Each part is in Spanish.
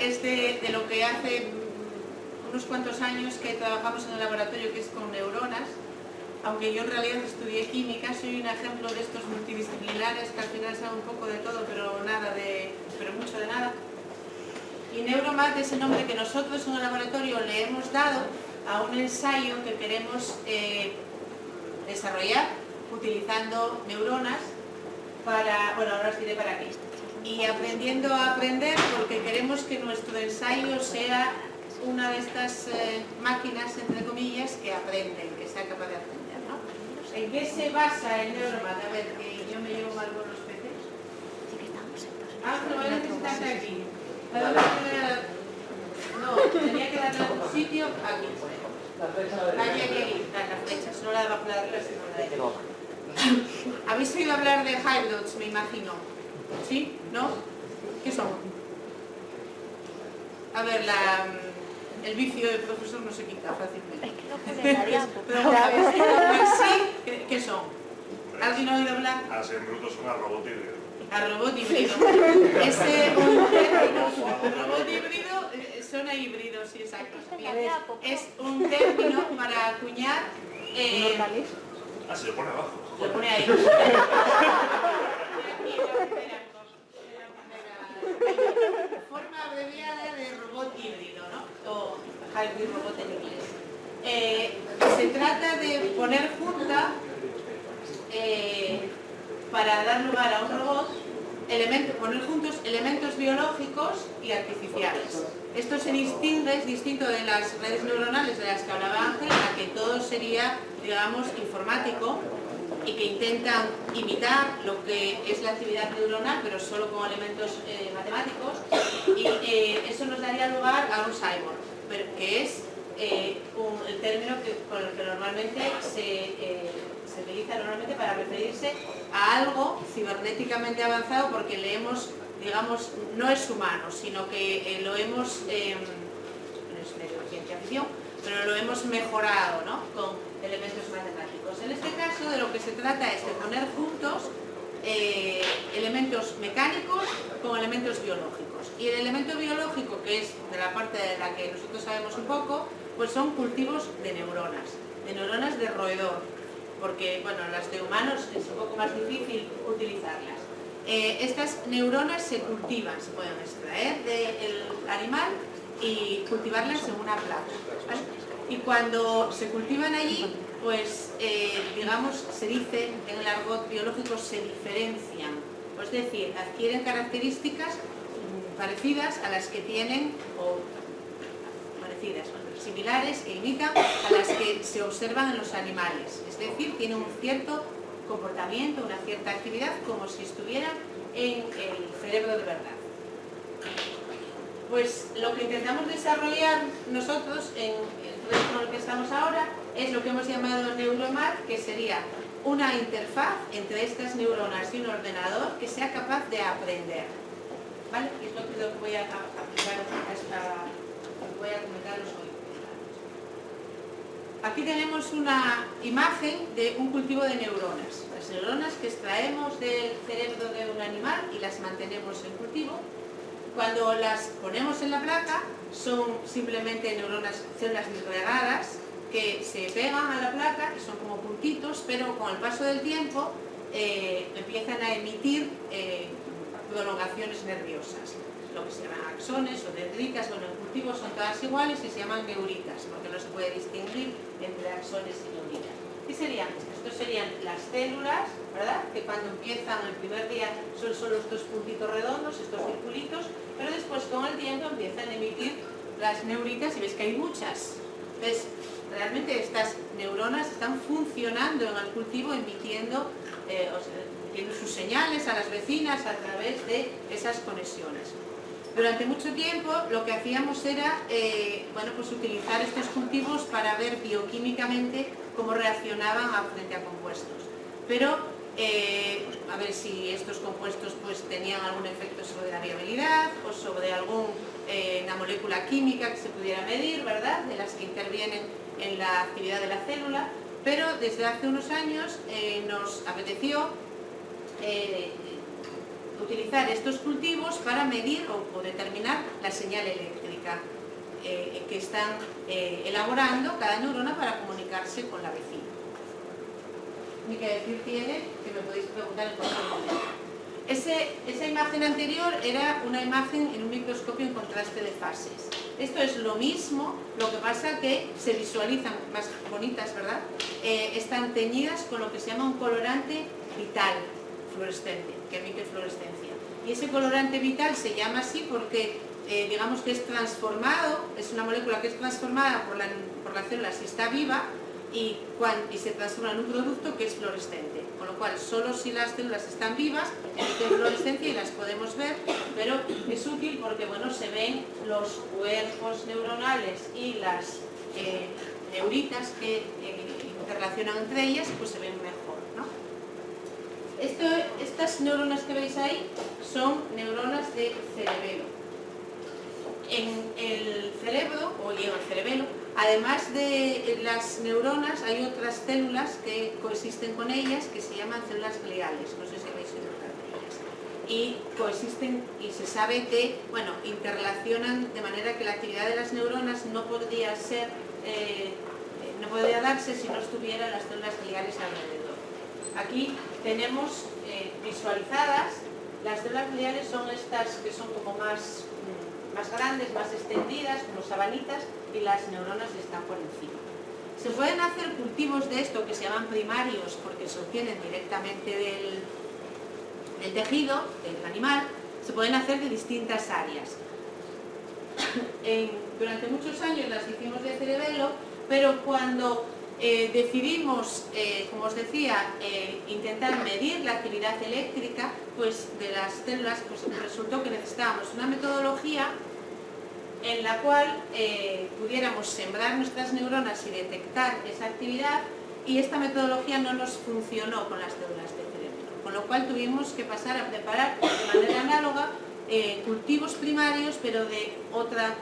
es de lo que hace unos cuantos años que trabajamos en el laboratorio, que es con neuronas. Aunque yo en realidad estudié química, soy un ejemplo de estos multidisciplinares que al final saben un poco de todo, pero mucho de nada. Y Neuromat es el nombre que nosotros en el laboratorio le hemos dado a un ensayo que queremos desarrollar utilizando neuronas para, bueno, ahora os diré para qué. Y aprendiendo a aprender, porque queremos que nuestro ensayo sea una de estas máquinas, entre comillas, que aprenden, que sea capaz de aprender, ¿no? ¿En qué se basa el Neuromat? A ver, que yo me llevo mal con los peces. Ah, no voy a necesitarte aquí. No, tenía que darle a un sitio aquí. Aquí, las flechas, no la de bajo la regla, sino la de aquí. ¿Habéis oído hablar de Hive Dots, me imagino? ¿Sí? ¿No? ¿Qué son? A ver, el vicio del profesor no se quita fácilmente. Pero sí, ¿qué son? ¿Alguien ha oído hablar? Así en bruto suena a robot híbrido. A robot híbrido. Robot híbrido suena híbrido, sí, exacto. Es un término para acuñar. Se lo pone abajo. Lo pone ahí. Forma abreviada de robot híbrido, ¿no? O hybrid robot en inglés. Se trata de poner junta, para dar lugar a un robot, poner juntos elementos biológicos y artificiales. Esto se distingue, es distinto de las redes neuronales de las que hablaba Ángel, a que todo sería, digamos, informático y que intentan imitar lo que es la actividad neuronal, pero solo con elementos matemáticos, y eso nos daría lugar a un cyborg, pero que es el término con el que normalmente se utiliza para referirse a algo cibernéticamente avanzado, porque le hemos, digamos, no es humano, sino que lo hemos, no es medio ciencia ficción, pero lo hemos mejorado, ¿no?, con elementos matemáticos. En este caso de lo que se trata es de poner juntos elementos mecánicos con elementos biológicos. Y el elemento biológico, que es de la parte de la que nosotros sabemos un poco, pues son cultivos de neuronas de roedor, porque, bueno, las de humanos es un poco más difícil utilizarlas. Estas neuronas se cultivan, se pueden extraer del animal y cultivarlas en una planta, ¿vale? Y cuando se cultivan allí, pues, digamos, se dice en el argot biológico, se diferencian, es decir, adquieren características parecidas a las que tienen, o parecidas, similares, que imitan a las que se observan en los animales, es decir, tienen un cierto comportamiento, una cierta actividad, como si estuvieran en el cerebro de verdad. Pues lo que intentamos desarrollar nosotros en el proyecto con el que estamos ahora es lo que hemos llamado Neuromat, que sería una interfaz entre estas neuronas y un ordenador que sea capaz de aprender, ¿vale? Y es lo que voy a aplicaros voy a comentaros hoy. Aquí tenemos una imagen de un cultivo de neuronas. Las neuronas que extraemos del cerebro de un animal y las mantenemos en cultivo. Cuando las ponemos en la placa, son simplemente neuronas, células disgregadas que se pegan a la placa y son como puntitos, pero con el paso del tiempo empiezan a emitir prolongaciones nerviosas, lo que se llaman axones o dendritas. Bueno, en cultivo son todas iguales y se llaman neuritas, porque no se puede distinguir entre axones y neuritas. ¿Qué serían estas? Estos serían las células, ¿verdad?, que cuando empiezan el primer día son solo estos puntitos redondos, estos circulitos, pero después con el tiempo empiezan a emitir las neuritas y ves que hay muchas. Entonces, realmente estas neuronas están funcionando en el cultivo, emitiendo sus señales a las vecinas a través de esas conexiones. Durante mucho tiempo lo que hacíamos era pues utilizar estos cultivos para ver bioquímicamente cómo reaccionaban frente a compuestos. Pero a ver si estos compuestos pues tenían algún efecto sobre la viabilidad o sobre alguna molécula química que se pudiera medir, ¿verdad?, de las que intervienen en la actividad de la célula. Pero desde hace unos años nos apeteció utilizar estos cultivos para medir o determinar la señal eléctrica que están elaborando cada neurona para comunicarse con la vecina. Ni que decir tiene, que me podéis preguntar en cualquier momento. Esa imagen anterior era una imagen en un microscopio en contraste de fases. Esto es lo mismo, lo que pasa que se visualizan más bonitas, ¿verdad? Están teñidas con lo que se llama un colorante vital fluorescente, que emite fluorescencia. Y ese colorante vital se llama así porque digamos que es transformado, es una molécula que es transformada por la célula si está viva y se transforma en un producto que es fluorescente, con lo cual solo si las células están vivas emiten fluorescencia y las podemos ver, pero es útil porque bueno, se ven los cuerpos neuronales y las neuritas que interrelacionan entre ellas, pues se ven mejor, ¿no? Estas neuronas que veis ahí son neuronas de cerebelo. En el cerebro, o en el cerebelo, además de las neuronas, hay otras células que coexisten con ellas que se llaman células gliales. No sé si habéis oído hablar de ellas. Y coexisten y se sabe que, bueno, interrelacionan de manera que la actividad de las neuronas no podría darse si no estuvieran las células gliales alrededor. Aquí tenemos visualizadas, las células gliales son estas que son como más grandes, más extendidas, como sabanitas, y las neuronas están por encima. Se pueden hacer cultivos de esto que se llaman primarios porque se obtienen directamente del tejido, del animal, se pueden hacer de distintas áreas. Durante muchos años las hicimos de cerebelo, pero cuando decidimos, como os decía, intentar medir la actividad eléctrica pues, de las células, pues resultó que necesitábamos una metodología en la cual pudiéramos sembrar nuestras neuronas y detectar esa actividad, y esta metodología no nos funcionó con las células de cerebro, con lo cual tuvimos que pasar a preparar de manera análoga cultivos primarios, pero de otra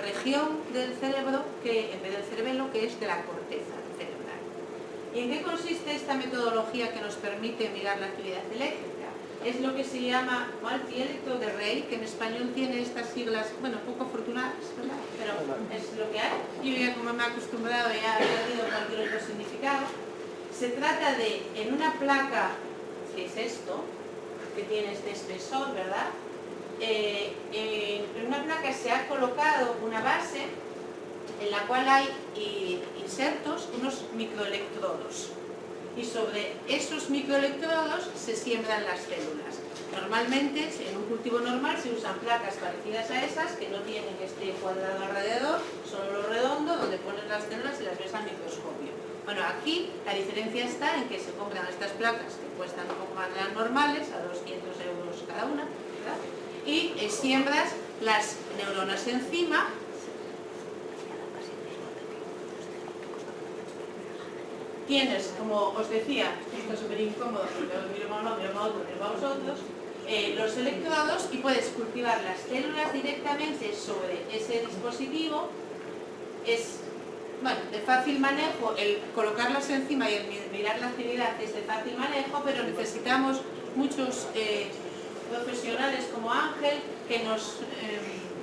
región del cerebro, que en vez del cerebelo, que es de la corteza cerebral. ¿Y en qué consiste esta metodología que nos permite mirar la actividad eléctrica? Es lo que se llama multi-electrode array, que en español tiene estas siglas, bueno, poco afortunadas, ¿verdad? Pero es lo que hay. Yo ya, como me he acostumbrado, ya he perdido cualquier otro significado. Se trata de, en una placa, que es esto, que tiene este espesor, ¿verdad? En una placa se ha colocado una base en la cual hay insertos, unos microelectrodos. Y sobre esos microelectrodos se siembran las células. Normalmente, en un cultivo normal, se usan placas parecidas a esas, que no tienen este cuadrado alrededor, solo lo redondo, donde pones las células y las ves al microscopio. Bueno, aquí la diferencia está en que se compran estas placas, que cuestan un poco más de las normales, a 200 euros cada una, ¿verdad? Y siembras las neuronas encima. Tienes, como os decía, esto es súper incómodo porque os miro a uno, miro a otro, miro a vosotros, los electrodos, y puedes cultivar las células directamente sobre ese dispositivo. Es, bueno, de fácil manejo, el colocarlas encima y el mirar la actividad es de fácil manejo, pero necesitamos muchos profesionales como Ángel que nos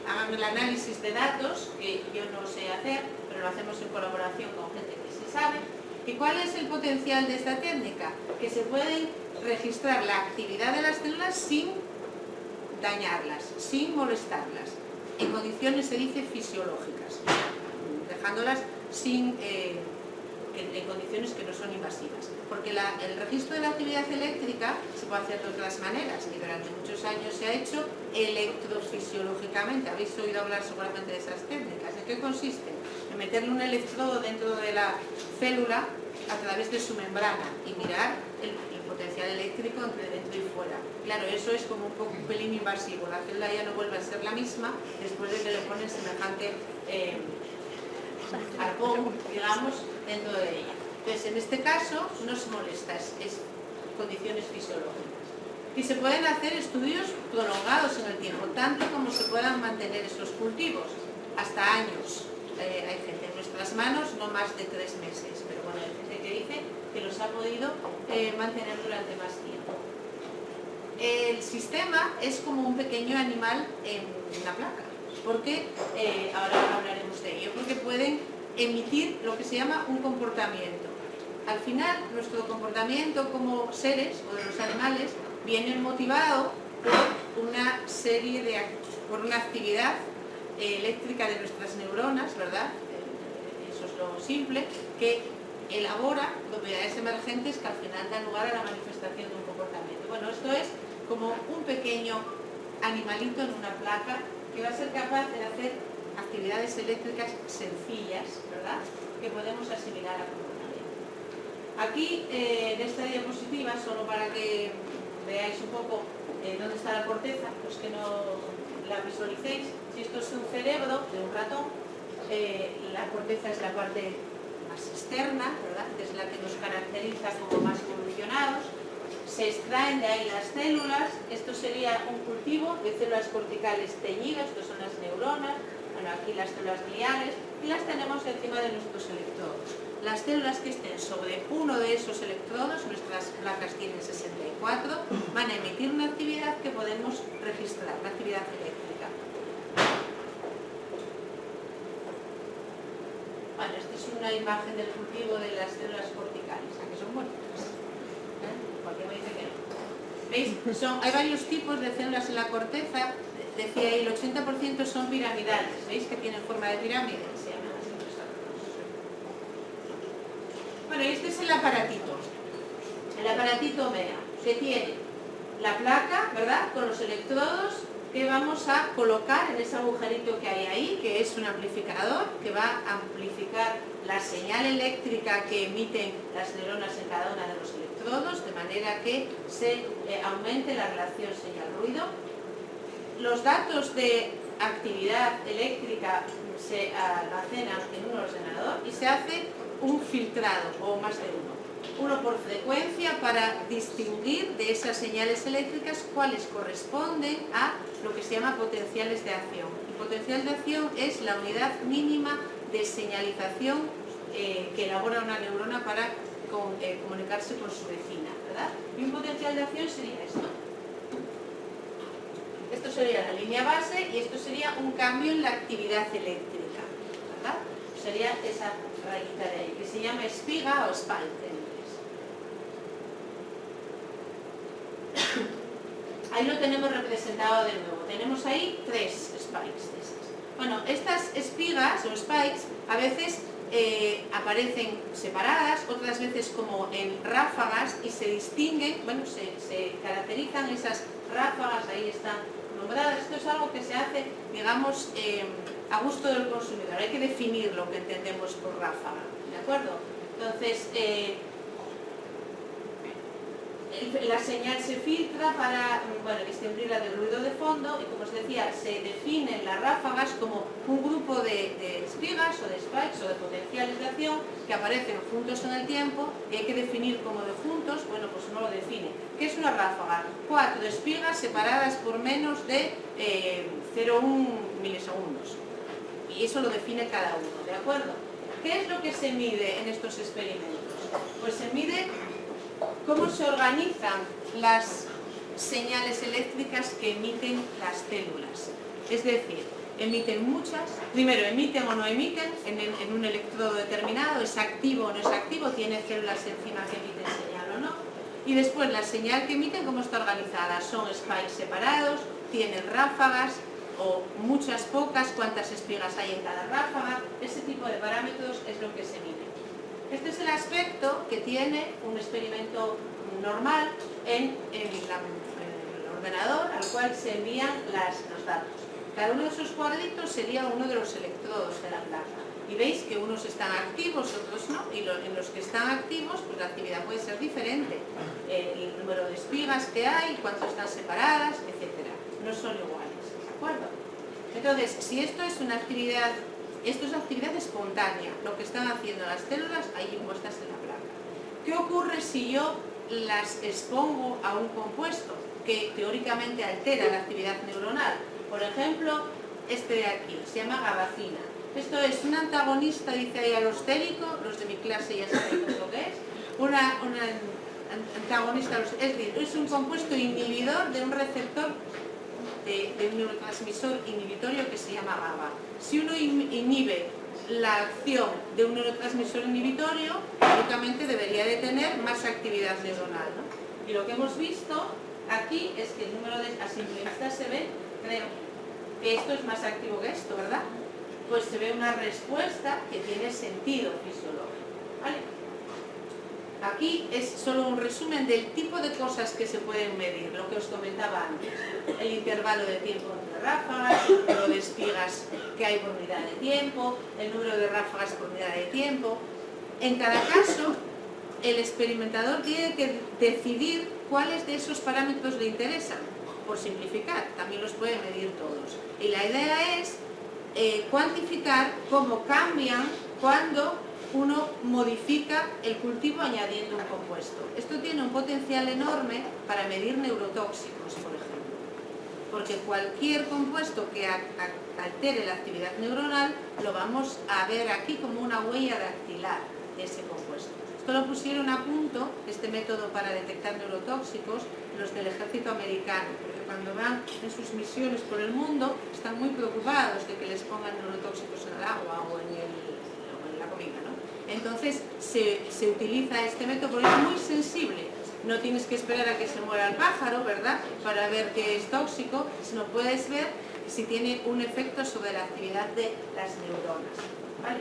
hagan el análisis de datos, que yo no sé hacer, pero lo hacemos en colaboración con gente que sí sabe. ¿Y cuál es el potencial de esta técnica? Que se pueden registrar la actividad de las células sin dañarlas, sin molestarlas, en condiciones, se dice, fisiológicas, dejándolas en condiciones que no son invasivas. Porque el registro de la actividad eléctrica se puede hacer de otras maneras, y durante muchos años se ha hecho electrofisiológicamente. Habéis oído hablar seguramente de esas técnicas. ¿En qué consiste? En meterle un electrodo dentro de la célula a través de su membrana y mirar el potencial eléctrico entre dentro y fuera. Claro, eso es como un pelín invasivo. La célula ya no vuelve a ser la misma después de que le ponen semejante arpón, digamos, dentro de ella. Entonces, en este caso no se molesta, es condiciones fisiológicas. Y se pueden hacer estudios prolongados en el tiempo, tanto como se puedan mantener esos cultivos, hasta años. Hay gente en nuestras manos, no más de 3 meses, pero bueno, hay gente que dice que los ha podido mantener durante más tiempo. el sistema es como un pequeño animal en una placa, porque ahora hablaremos de ello, porque pueden emitir lo que se llama un comportamiento. Al final, nuestro comportamiento como seres o de los animales viene motivado por una serie de por una actividad eléctrica de nuestras neuronas, ¿verdad? Eso es lo simple, que elabora propiedades emergentes que al final dan lugar a la manifestación de un comportamiento. Bueno, esto es como un pequeño animalito en una placa que va a ser capaz de hacer actividades eléctricas sencillas, ¿verdad?, que podemos asimilar a comportamiento. Aquí, en esta diapositiva, solo para que veáis un poco dónde está la corteza, pues que no la visualicéis. Si esto es un cerebro de un ratón, la corteza es la parte más externa, ¿verdad?, que es la que nos caracteriza como más evolucionados. Se extraen de ahí las células. Esto sería un cultivo de células corticales teñidas, estas son las neuronas. Bueno, aquí las células gliales, y las tenemos encima de nuestros electrodos. Las células que estén sobre uno de esos electrodos, nuestras placas tienen 64, van a emitir una actividad que podemos registrar, la actividad eléctrica. Bueno, esta es una imagen del cultivo de las células corticales, que son bonitas. Cualquiera me dice que no. ¿Veis? Hay varios tipos de células en la corteza. Decía ahí, el 80% son piramidales. ¿Veis que tienen forma de pirámide? Se llaman así. Bueno, y este es el aparatito MEA, que tiene la placa, ¿verdad?, con los electrodos que vamos a colocar en ese agujerito que hay ahí, que es un amplificador que va a amplificar la señal eléctrica que emiten las neuronas en cada uno de los electrodos, de manera que se aumente la relación señal-ruido. Los datos de actividad eléctrica se almacenan en un ordenador y se hace un filtrado, o más de uno por frecuencia, para distinguir de esas señales eléctricas cuáles corresponden a lo que se llama potenciales de acción. Y potencial de acción es la unidad mínima de señalización que elabora una neurona para comunicarse con su vecina, ¿verdad? Y un potencial de acción sería esto. Esto sería la línea base y esto sería un cambio en la actividad eléctrica, ¿verdad? Sería esa rayita de ahí, que se llama espiga o spike en inglés. Ahí lo tenemos representado de nuevo. Tenemos ahí 3 spikes de esas. Bueno, estas espigas o spikes a veces aparecen separadas, otras veces como en ráfagas, y se distinguen, bueno, se caracterizan esas ráfagas, ahí están nombradas. Esto es algo que se hace, digamos, a gusto del consumidor. Hay que definir lo que entendemos por ráfaga, ¿de acuerdo? Entonces, la señal se filtra para, bueno, distinguirla del ruido de fondo, y como os decía, se definen las ráfagas como un grupo de espigas o de spikes o de potenciales de acción que aparecen juntos en el tiempo, y hay que definir cómo de juntos. Bueno, pues uno lo define. ¿Qué es una ráfaga? 4 espigas separadas por menos de 0,1 milisegundos. Y eso lo define cada uno, ¿de acuerdo? ¿Qué es lo que se mide en estos experimentos? Pues se mide cómo se organizan las señales eléctricas que emiten las células. Es decir, emiten muchas, primero emiten o no emiten en un electrodo determinado, es activo o no es activo, tiene células encima que emiten señal o no, y después la señal que emiten, cómo está organizada, son spikes separados, tienen ráfagas, o muchas, pocas, cuántas espigas hay en cada ráfaga. Ese tipo de parámetros es lo que se mide. Este es el aspecto que tiene un experimento normal en el ordenador, al cual se envían los datos. Cada uno de esos cuadritos sería uno de los electrodos de la placa. Y veis que unos están activos, otros no, y en los que están activos, pues la actividad puede ser diferente. El número de espigas que hay, cuántas están separadas, etcétera. No son iguales, ¿de acuerdo? Entonces, si esto es una actividad, esto es actividad espontánea, lo que están haciendo las células ahí impuestas en la placa. ¿Qué ocurre si yo las expongo a un compuesto que teóricamente altera la actividad neuronal? Por ejemplo, este de aquí, se llama gabacina. Esto es un antagonista, dice ahí, alostérico, los de mi clase ya sabéis lo que es, antagonista, es decir, es un compuesto inhibidor de un receptor de un neurotransmisor inhibitorio que se llama GABA. Si uno inhibe la acción de un neurotransmisor inhibitorio, lógicamente debería de tener más actividad neuronal, ¿no? Y lo que hemos visto aquí es que el número de a simple vista se ve, creo, que esto es más activo que esto, ¿verdad? Pues se ve una respuesta que tiene sentido fisiológico, ¿vale? Aquí es solo un resumen del tipo de cosas que se pueden medir, lo que os comentaba antes, el intervalo de tiempo entre ráfagas, el número de espigas que hay por unidad de tiempo, el número de ráfagas por unidad de tiempo. En cada caso, el experimentador tiene que decidir cuáles de esos parámetros le interesan, por simplificar, también los puede medir todos. Y la idea es cuantificar cómo cambian cuando uno modifica el cultivo añadiendo un compuesto. Esto tiene un potencial enorme para medir neurotóxicos, por ejemplo, porque cualquier compuesto que altere la actividad neuronal lo vamos a ver aquí como una huella dactilar de ese compuesto. Esto lo pusieron a punto, este método para detectar neurotóxicos, los del ejército americano, porque cuando van en sus misiones por el mundo están muy preocupados de que les pongan neurotóxicos en el agua o en la comida, ¿no? Entonces se utiliza este método porque es muy sensible. No tienes que esperar a que se muera el pájaro, ¿verdad?, para ver que es tóxico, sino puedes ver si tiene un efecto sobre la actividad de las neuronas, ¿vale?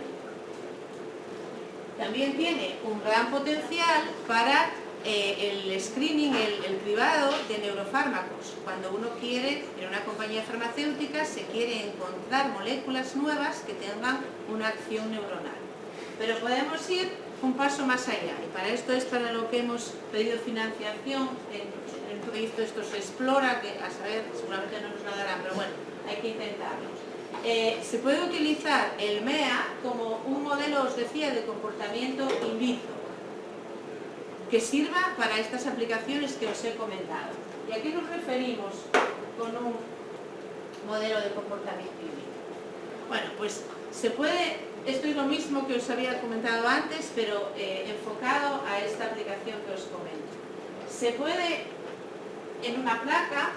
También tiene un gran potencial para el screening, el cribado de neurofármacos. Cuando uno quiere, en una compañía farmacéutica, se quiere encontrar moléculas nuevas que tengan una acción neuronal. Pero podemos ir un paso más allá, y para esto es para lo que hemos pedido financiación en un proyecto. Esto se explora, que a saber, seguramente no nos la darán, pero bueno, hay que intentarlo. Se puede utilizar el MEA como un modelo, os decía, de comportamiento in vitro, que sirva para estas aplicaciones que os he comentado. ¿Y a qué nos referimos con un modelo de comportamiento in vitro? Bueno, pues se puede. Esto es lo mismo que os había comentado antes, pero enfocado a esta aplicación que os comento. Se puede, en una placa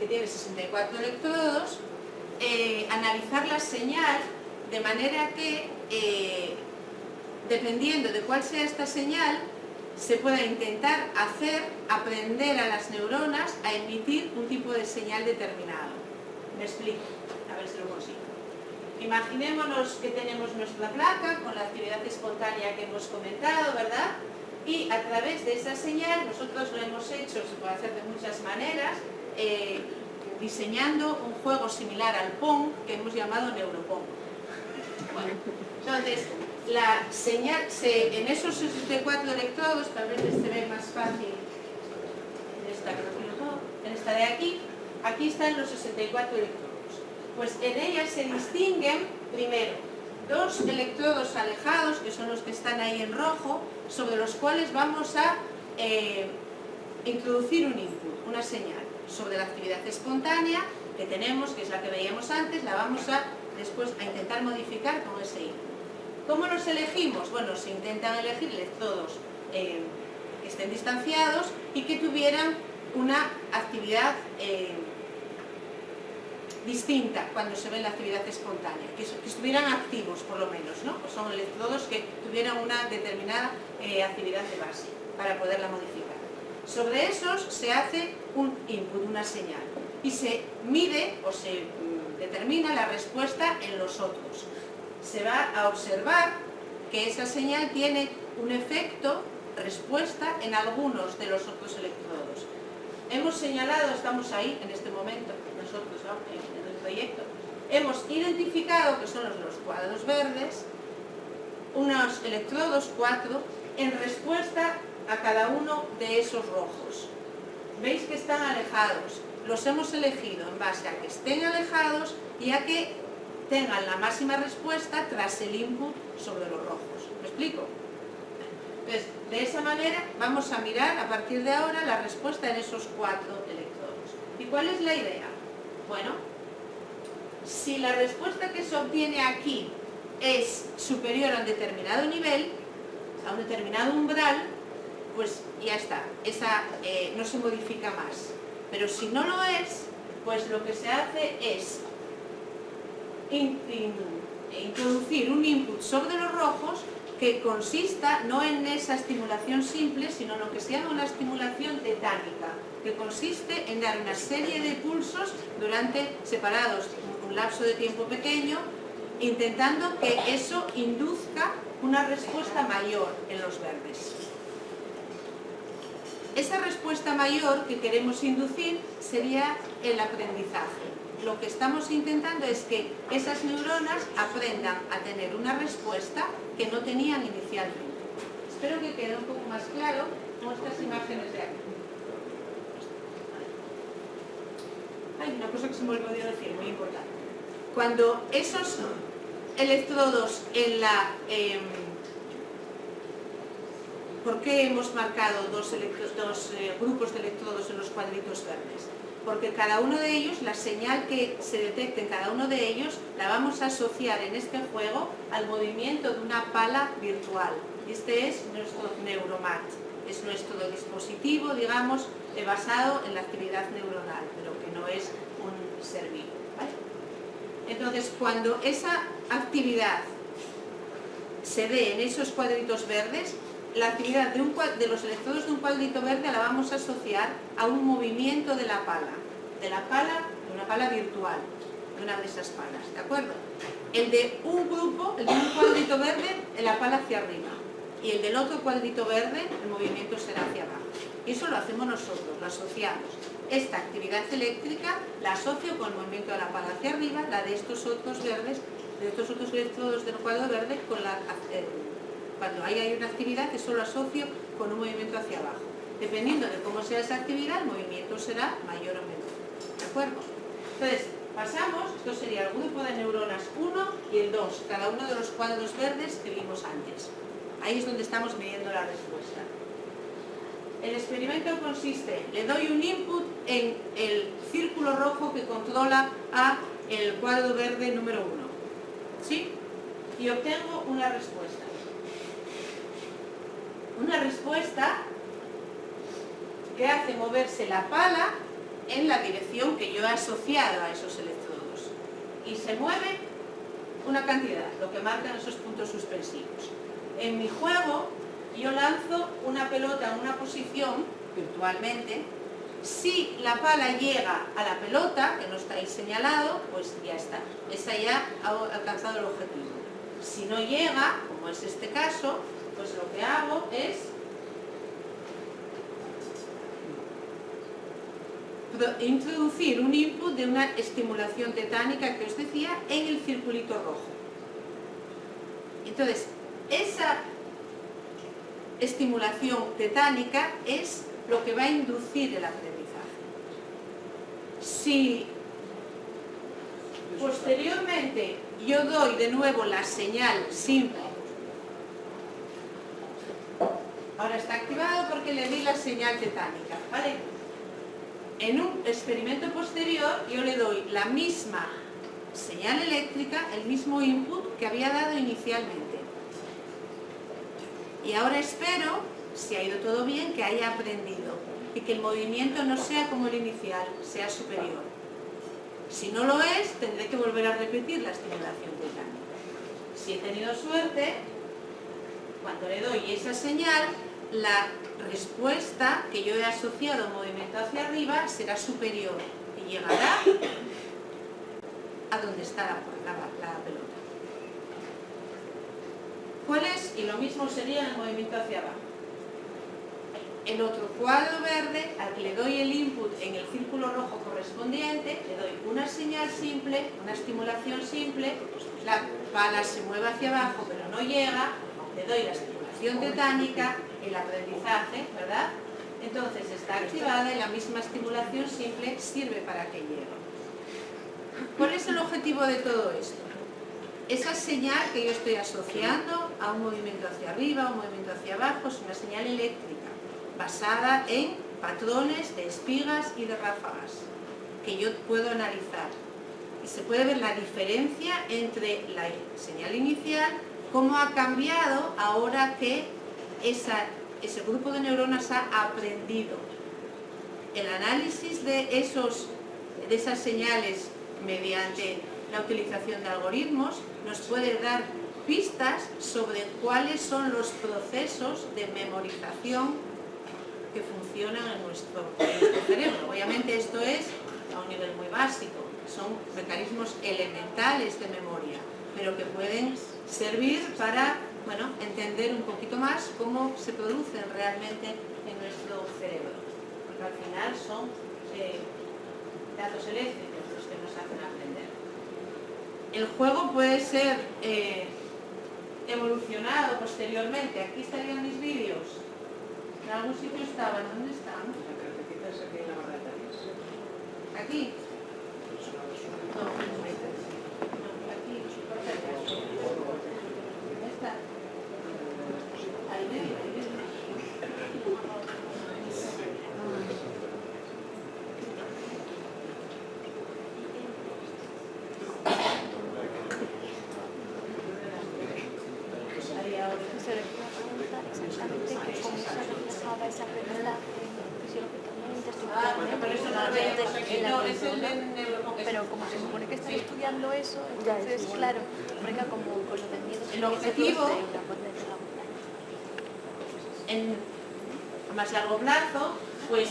que tiene 64 electrodos, analizar la señal de manera que, dependiendo de cuál sea esta señal, se pueda intentar hacer aprender a las neuronas a emitir un tipo de señal determinado. Me explico, a ver si lo consigo. Imaginémonos que tenemos nuestra placa con la actividad espontánea que hemos comentado, ¿verdad? Y a través de esa señal, nosotros lo hemos hecho, se puede hacer de muchas maneras, diseñando un juego similar al Pong que hemos llamado Neuropong. Bueno, entonces, la señal, en esos 64 electrodos, tal vez se ve más fácil en esta que lo quiero todo, en esta de aquí están los 64 electrodos. Pues en ellas se distinguen, primero, dos electrodos alejados, que son los que están ahí en rojo, sobre los cuales vamos a introducir un input, una señal, sobre la actividad espontánea que tenemos, que es la que veíamos antes, la vamos a después a intentar modificar con ese input. ¿Cómo los elegimos? Bueno, se intentan elegir electrodos que estén distanciados y que tuvieran una actividad distinta cuando se ve la actividad espontánea, que estuvieran activos por lo menos, ¿no? Pues son electrodos que tuvieran una determinada actividad de base para poderla modificar. Sobre esos se hace un input, una señal, y se mide o se determina la respuesta en los otros. Se va a observar que esa señal tiene un efecto, respuesta, en algunos de los otros electrodos. Hemos señalado, estamos ahí en este momento, nosotros, ¿no?, en el proyecto, hemos identificado que son los cuadros verdes, unos electrodos, 4, en respuesta a cada uno de esos rojos. Veis que están alejados. Los hemos elegido en base a que estén alejados y a que tengan la máxima respuesta tras el input sobre los rojos. ¿Me explico? Entonces, de esa manera vamos a mirar a partir de ahora la respuesta en esos 4 electrodos. ¿Y cuál es la idea? Bueno, si la respuesta que se obtiene aquí es superior a un determinado nivel, a un determinado umbral, pues ya está, esa no se modifica más. Pero si no lo es, pues lo que se hace es introducir un input sobre los rojos que consista no en esa estimulación simple, sino en lo que se llama una estimulación tetánica, que consiste en dar una serie de pulsos separados un lapso de tiempo pequeño, intentando que eso induzca una respuesta mayor en los verdes. Esa respuesta mayor que queremos inducir sería el aprendizaje. Lo que estamos intentando es que esas neuronas aprendan a tener una respuesta que no tenían inicialmente. Espero que quede un poco más claro con estas imágenes de aquí. Hay una cosa que se me olvidó decir, muy importante. Cuando esos electrodos en la... ¿Por qué hemos marcado dos grupos de electrodos en los cuadritos verdes? Porque cada uno de ellos, la señal que se detecte en cada uno de ellos, la vamos a asociar en este juego al movimiento de una pala virtual. Este es nuestro Neuromat, es nuestro dispositivo, digamos, basado en la actividad neuronal, pero que no es un ser vivo, ¿vale? Entonces, cuando esa actividad se dé en esos cuadritos verdes, la actividad de los electrodos de un cuadrito verde la vamos a asociar a un movimiento de una pala virtual, de una de esas palas, ¿de acuerdo? El de un cuadrito verde, la pala hacia arriba, y el del otro cuadrito verde, el movimiento será hacia abajo. Y eso lo hacemos nosotros, lo asociamos. Esta actividad eléctrica la asocio con el movimiento de la pala hacia arriba, la de estos otros verdes, de estos otros electrodos del cuadro verde, con la... Cuando hay una actividad, eso lo asocio con un movimiento hacia abajo. Dependiendo de cómo sea esa actividad, el movimiento será mayor o menor. ¿De acuerdo? Entonces, pasamos, esto sería el grupo de neuronas 1 y el 2, cada uno de los cuadros verdes que vimos antes. Ahí es donde estamos midiendo la respuesta. El experimento consiste, le doy un input en el círculo rojo que controla a el cuadro verde número 1. ¿Sí? Y obtengo una respuesta. Una respuesta que hace moverse la pala en la dirección que yo he asociado a esos electrodos. Y se mueve una cantidad, lo que marcan esos puntos suspensivos. En mi juego, yo lanzo una pelota en una posición, virtualmente. Si la pala llega a la pelota, que no está ahí señalado, pues ya está. Esa ya ha alcanzado el objetivo. Si no llega, como es este caso, pues lo que hago es introducir un input de una estimulación tetánica que os decía en el circulito rojo. Entonces, esa estimulación tetánica es lo que va a inducir el aprendizaje. Si posteriormente yo doy de nuevo la señal simple, ahora está activado porque le di la señal tetánica, ¿vale? En un experimento posterior yo le doy la misma señal eléctrica, el mismo input que había dado inicialmente. Y ahora espero, si ha ido todo bien, que haya aprendido y que el movimiento no sea como el inicial, sea superior. Si no lo es, tendré que volver a repetir la estimulación tetánica. Si he tenido suerte, cuando le doy esa señal, la respuesta que yo he asociado al movimiento hacia arriba será superior y llegará a donde está la pelota. ¿Cuál es? Y lo mismo sería en el movimiento hacia abajo. El otro cuadro verde, al que le doy el input en el círculo rojo correspondiente, le doy una señal simple, una estimulación simple, la pala se mueve hacia abajo pero no llega, le doy la estimulación tetánica, el aprendizaje, ¿verdad? Entonces está activada y la misma estimulación simple sirve para que llegue. ¿Cuál es el objetivo de todo esto? Esa señal que yo estoy asociando a un movimiento hacia arriba, un movimiento hacia abajo, es una señal eléctrica basada en patrones de espigas y de ráfagas que yo puedo analizar. Y se puede ver la diferencia entre la señal inicial, cómo ha cambiado ahora que esa ese grupo de neuronas ha aprendido. El análisis de esas señales mediante la utilización de algoritmos nos puede dar pistas sobre cuáles son los procesos de memorización que funcionan en nuestro cerebro. Obviamente esto es a un nivel muy básico, son mecanismos elementales de memoria, pero que pueden servir para entender un poquito más cómo se producen realmente en nuestro cerebro. Porque al final son datos eléctricos los que nos hacen aprender. El juego puede ser evolucionado posteriormente. Aquí estarían mis vídeos. En algún sitio estaban. ¿Dónde están? Aquí. No, aquí. ¿Dónde está? Ahí medio. Pero como se supone que están estudiando eso, entonces claro, venga como con los miedos. El objetivo en más largo plazo, pues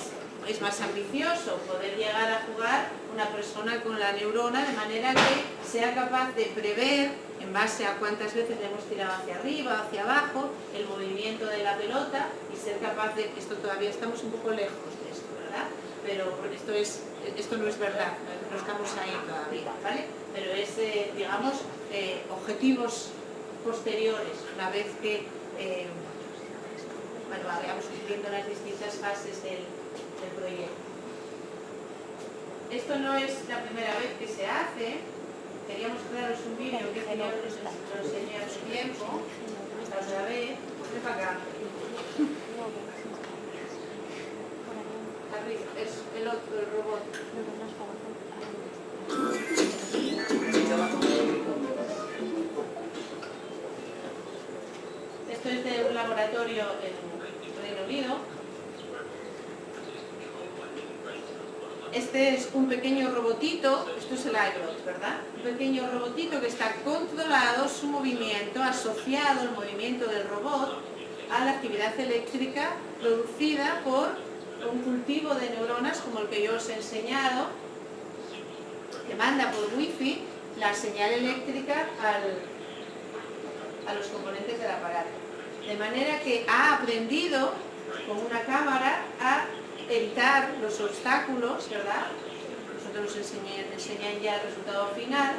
es más ambicioso poder llegar a jugar una persona con la neurona de manera que sea capaz de prever, en base a cuántas veces le hemos tirado hacia arriba, hacia abajo, el movimiento de la pelota y ser capaz de... Esto todavía estamos un poco lejos de esto, ¿verdad? Pero esto no es verdad, no estamos ahí todavía, ¿vale? Pero es, digamos, objetivos posteriores, una vez que vayamos cumpliendo las distintas fases del proyecto. Esto no es la primera vez que se hace. Queríamos crearos un vídeo que lo enseñé hace tiempo, otra vez, ven para acá. Arriba, es el otro, el robot. Esto es de un laboratorio en Reino Unido. Este es un pequeño robotito, esto es el iRobot, ¿verdad? Un pequeño robotito que está controlado, su movimiento, asociado el movimiento del robot a la actividad eléctrica producida por un cultivo de neuronas como el que yo os he enseñado, que manda por wifi la señal eléctrica a los componentes del aparato. De manera que ha aprendido con una cámara a evitar los obstáculos, ¿verdad? Nosotros nos enseñan ya el resultado final.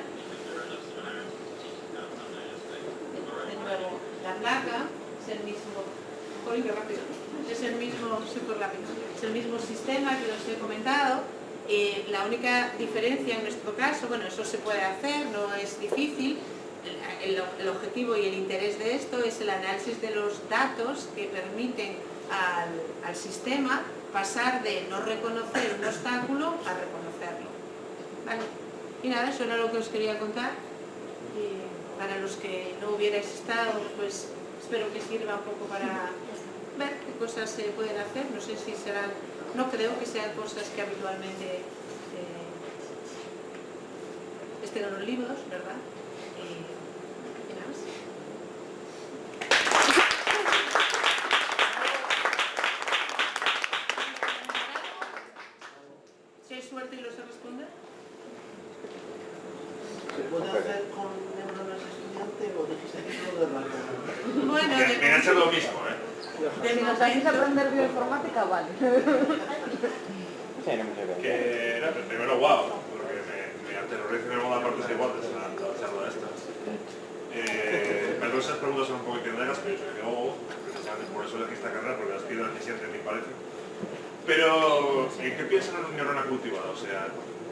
De nuevo, la placa es el mismo, es el mismo sistema que os he comentado. La única diferencia en nuestro caso, bueno, eso se puede hacer, no es difícil. El objetivo y el interés de esto es el análisis de los datos que permiten al sistema pasar de no reconocer un obstáculo a reconocerlo. ¿Vale? Y nada, eso era lo que os quería contar. Y para los que no hubierais estado, pues espero que sirva un poco para ver qué cosas se pueden hacer. No sé si serán, no creo que sean cosas que habitualmente estén en los libros, ¿verdad? Y nada más. Si hay suerte y los sé responder. ¿Se puede hacer con neuronas estudiante o dijiste que solo de ratón? Bueno, Viene a ser lo mismo, ¿eh? Si nos hacéis aprender bioinformática, vale. Que primero guau, porque me aterroriza en alguna parte iguales la charla esta. Perdón, esas preguntas son un poco largas, pero yo creo precisamente por eso elegí esta carrera, porque las piedras que sienten ni parecen. Pero, ¿en qué piensan en una neurona cultivada? O sea,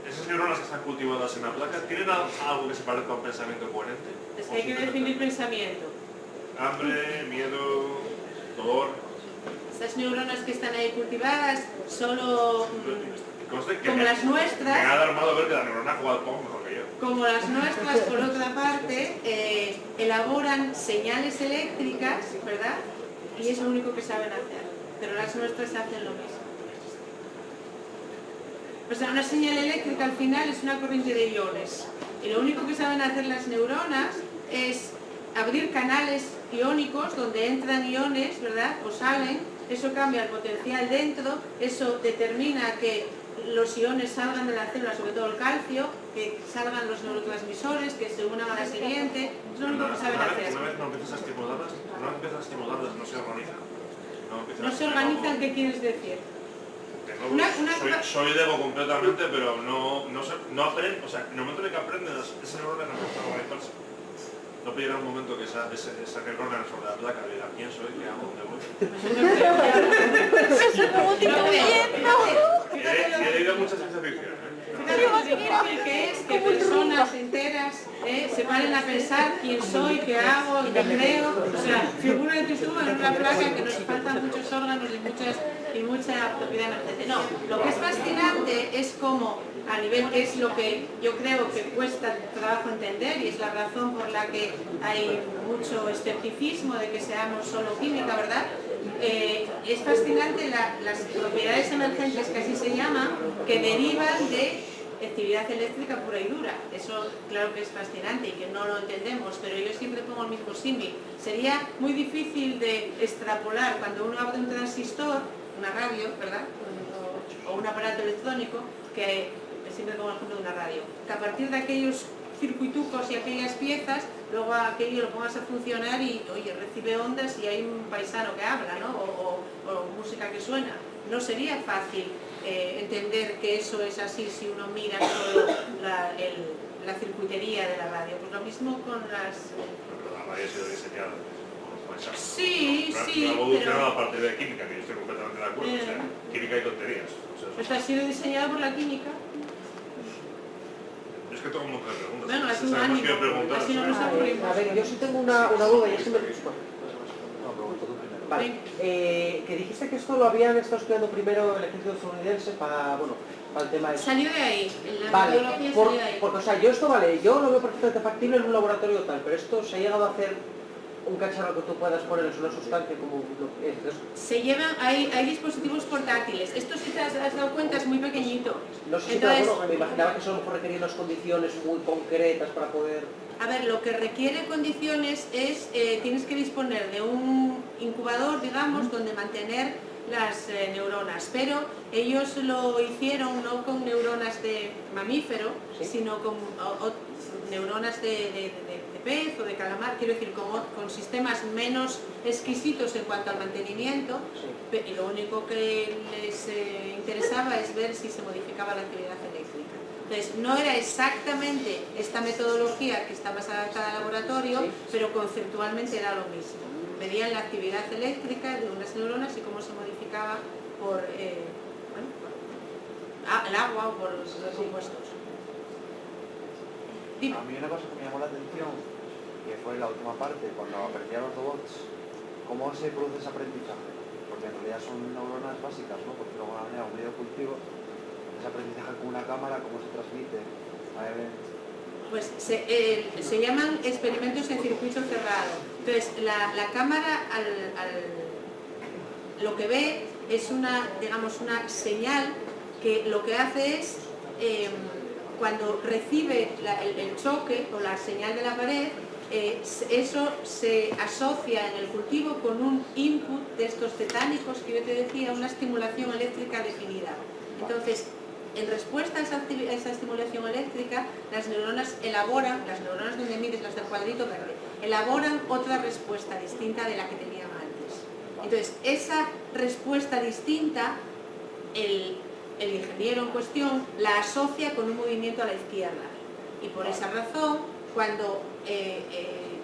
esas neuronas que están cultivadas en la placa, ¿tienen algo que se parezca a un pensamiento coherente? es que hay que definir pensamiento. Hambre, miedo, dolor. Estas neuronas que están ahí cultivadas solo Conste que como las me nuestras, ha alarmado ver que la neurona juega al Pong mejor que yo. como las nuestras, por otra parte, elaboran señales eléctricas, ¿verdad? y es lo único que saben hacer, pero las nuestras hacen lo mismo. O sea, una señal eléctrica al final es una corriente de iones, y lo único que saben hacer las neuronas es abrir canales iónicos donde entran iones, ¿verdad? O salen, eso cambia el potencial dentro, eso determina que los iones salgan de la célula, sobre todo el calcio, que salgan los neurotransmisores, que se unan a la siguiente, es lo único que saben hacer. Una vez no empiezas a estimularlas, no se organizan. No se organizan, ¿qué quieres decir? Soy Debo completamente, pero no aprenden, o sea, en el momento en el que aprenden, ese neurona no empieza a organizarse. No puede llegar un momento que esa neurona sobre la placa diga quién soy, qué hago, dónde voy. He leído mucha ciencia ficción. Fíjate lo difícil que es que personas enteras se paren a pensar quién soy, qué hago, qué creo. O sea, figúrate tú en una placa que nos faltan muchos órganos y mucha propiedad emergente. No, lo que es fascinante es cómo, a nivel que es lo que yo creo que cuesta trabajo entender, y es la razón por la que hay mucho escepticismo de que seamos solo química, ¿verdad? Es fascinante las propiedades emergentes, que así se llaman, que derivan de actividad eléctrica pura y dura. Eso claro que es fascinante y que no lo entendemos, pero yo siempre pongo el mismo símil. Sería muy difícil de extrapolar cuando uno abre un transistor, una radio, ¿verdad? O un aparato electrónico, que siempre pongo el ejemplo de una radio, que a partir de aquellos circuitucos y aquellas piezas, luego aquello lo pongas a funcionar y, oye, recibe ondas y hay un paisano que habla, ¿no? O música que suena. No sería fácil entender que eso es así si uno mira solo la circuitería de la radio. Pues lo mismo con las... La radio ha sido diseñada. Sí, no ha evolucionado a partir de química, que yo estoy completamente de acuerdo. O sea, química y tonterías. O sea, ¿Esto ha sido diseñado por la química? Es que tengo un montón de preguntas. Bueno, es un ánimo, así no nos aburrimos. A ver, yo sí tengo una duda, y es que me... Vale, que dijiste que esto lo habían estado estudiando primero el ejército estadounidense para el tema de... Salió de ahí, la Vale, metodología salió de ahí. porque, o sea, yo lo veo perfectamente factible en un laboratorio tal, pero esto se ha llegado a hacer un cacharro que tú puedas poner en una sustancia como lo que es. Se llevan, hay dispositivos portátiles. Esto, si te has dado cuenta, es muy pequeñito. No sé si Entonces, pero, bueno, me imaginaba que eso a lo mejor requería unas condiciones muy concretas para poder... a ver, lo que requiere condiciones es, tienes que disponer de un incubador, digamos, donde mantener las neuronas, pero ellos lo hicieron no con neuronas de mamífero, ¿sí? sino con neuronas de pez o de calamar, quiero decir, con sistemas menos exquisitos en cuanto al mantenimiento, Sí. y lo único que les interesaba es ver si se modificaba la actividad eléctrica. Entonces, no era exactamente esta metodología que está más adaptada al laboratorio, Sí. pero conceptualmente era lo mismo. Medían la actividad eléctrica de unas neuronas y cómo se modificaba por el agua o por los compuestos. Dime. A mí una cosa que me llamó la atención, que fue la última parte, cuando aparecían los robots, ¿cómo se produce ese aprendizaje? Porque en realidad son neuronas básicas, ¿no? Porque de alguna manera un medio de cultivo, ese aprendizaje con una cámara, ¿cómo se transmite? Pues se llaman experimentos en circuito cerrado. Entonces, la cámara lo que ve es una señal que lo que hace es, cuando recibe el choque o la señal de la pared, eso se asocia en el cultivo con un input de estos tetánicos que yo te decía, una estimulación eléctrica definida. Entonces, en respuesta a esa estimulación eléctrica, las neuronas elaboran, las neuronas donde mides, las del cuadrito verde, elaboran otra respuesta distinta de la que tenían antes. Entonces, esa respuesta distinta, el ingeniero en cuestión la asocia con un movimiento a la izquierda. Y por esa razón, cuando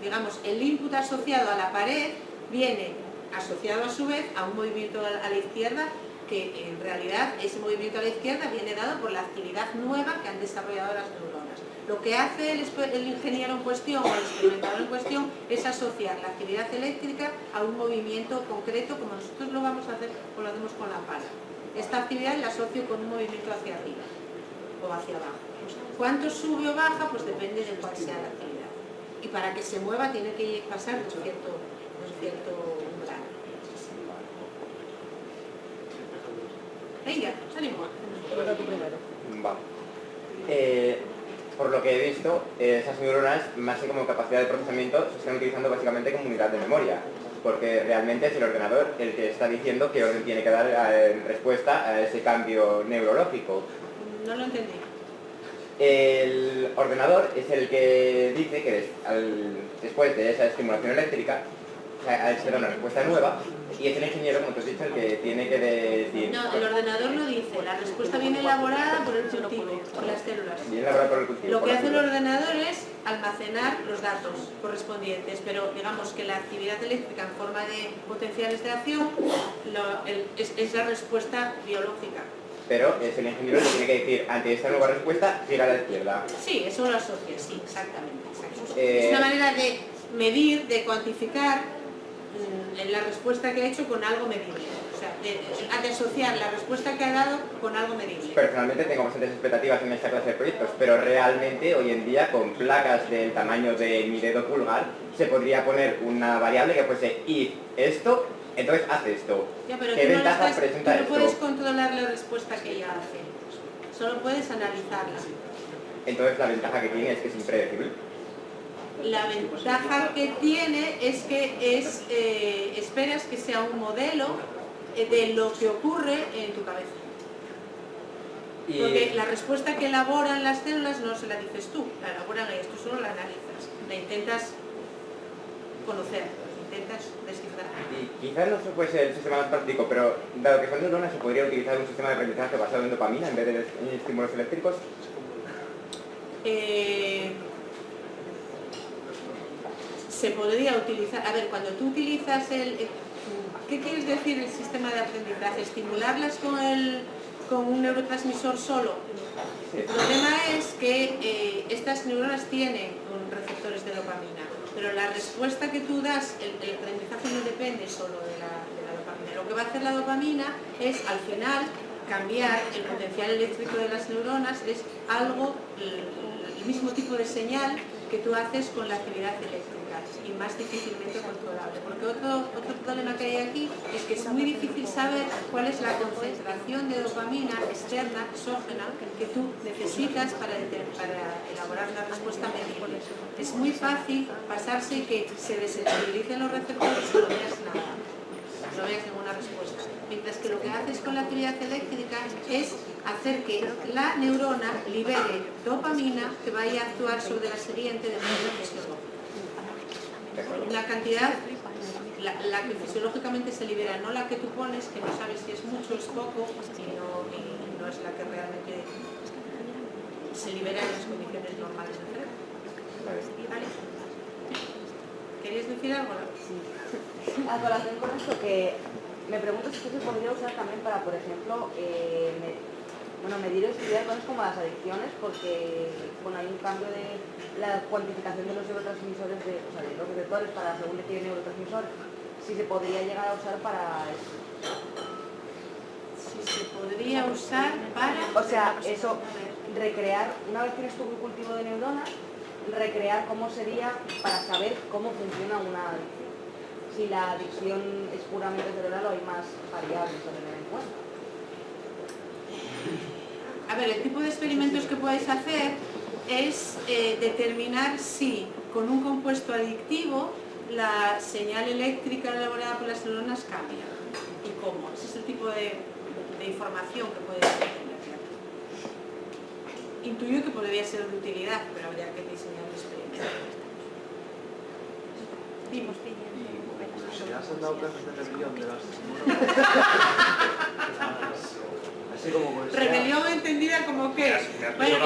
digamos, el input asociado a la pared viene asociado a su vez a un movimiento a la izquierda, que en realidad ese movimiento a la izquierda viene dado por la actividad nueva que han desarrollado las neuronas. Lo que hace el ingeniero en cuestión o el experimentador en cuestión es asociar la actividad eléctrica a un movimiento concreto, como nosotros lo vamos a hacer o lo hacemos con la pala. Esta actividad la asocio con un movimiento hacia arriba o hacia abajo. ¿Cuánto sube o baja? Pues depende de cuál sea la actividad. Y para que se mueva tiene que pasar por cierto umbral. Venga, ánimo. Vale. Por lo que he visto, esas neuronas, más que como capacidad de procesamiento, se están utilizando básicamente como unidad de memoria, porque realmente es el ordenador el que está diciendo qué orden tiene que dar en respuesta a ese cambio neurológico. No lo entendí. El ordenador es el que dice que después de esa estimulación eléctrica se da una respuesta nueva, y es el ingeniero, como te has dicho, el que tiene que decir... No, el ordenador no dice, la respuesta viene elaborada por el cultivo, por las células. Viene elaborada por el cultivo. Lo que hace el ordenador es almacenar los datos correspondientes, pero digamos que la actividad eléctrica en forma de potenciales de acción es la respuesta biológica. Pero es el ingeniero el que tiene que decir, ante esta nueva respuesta, gira a la izquierda. Sí, eso lo asocia, sí, exactamente. Es una manera de medir, de cuantificar la respuesta que ha hecho con algo medible. O sea, de asociar la respuesta que ha dado con algo medible. Personalmente tengo bastantes expectativas en esta clase de proyectos, pero realmente hoy en día con placas del tamaño de mi dedo pulgar se podría poner una variable que fuese if esto, entonces hace esto. Ya, pero ¿Qué tú ventajas presenta no esto? puedes controlar la respuesta que ella hace, solo puedes analizarla. Entonces la ventaja que tiene es que es impredecible. La ventaja que tiene es que esperas que sea un modelo de lo que ocurre en tu cabeza. Porque la respuesta que elaboran las células no se la dices tú, la elaboran ellos, tú solo la analizas, la intentas conocer, intentas descifrar. Y quizás no puede ser el sistema más práctico, pero dado que son neuronas, se podría utilizar un sistema de aprendizaje basado en dopamina en vez de estímulos eléctricos. Se podría utilizar, a ver, cuando tú utilizas ¿qué quieres decir el sistema de aprendizaje? ¿Estimularlas con un neurotransmisor solo? El problema es que estas neuronas tienen receptores de dopamina, pero la respuesta que tú das, el aprendizaje no depende solo de la dopamina. Lo que va a hacer la dopamina es, al final, cambiar el potencial eléctrico de las neuronas, es algo, el mismo tipo de señal que tú haces con la actividad eléctrica y más difícilmente controlable, porque otro problema que hay aquí es que es muy difícil saber cuál es la concentración de dopamina externa, exógena, que tú necesitas para elaborar una respuesta medible. Es muy fácil pasarse y que se desensibilicen los receptores y no veas nada, no veas ninguna respuesta. Mientras que lo que haces con la actividad eléctrica es hacer que la neurona libere dopamina que vaya a actuar sobre la siguiente de manera fisiológica. La cantidad, la que fisiológicamente se libera, no la que tú pones, que no sabes si es mucho o es poco, y no es la que realmente se libera en las condiciones normales del cerebro. ¿Vale? ¿Querías decir algo? Sí. A colación con esto, que me pregunto si esto se podría usar también para, por ejemplo, medir o estudiar cosas como las adicciones, porque hay un cambio de la cuantificación de los neurotransmisores, de los receptores para según de qué neurotransmisor, si se podría llegar a usar para eso. Si se podría usar para... O sea, eso, recrear, una vez tienes tu cultivo de neuronas, recrear cómo sería para saber cómo funciona una adicción. Si la adicción es puramente cerebral o hay más variables a tener en cuenta. A ver, el tipo de experimentos que podéis hacer es determinar si con un compuesto adictivo la señal eléctrica elaborada por las neuronas cambia y cómo. Ese es el tipo de información que podéis obtener. Intuyo que podría ser de utilidad, pero habría que diseñar un experimento. Dimos. ¿Se has dado clases de rebelión de las así como con Rebelión entendida como que, bueno,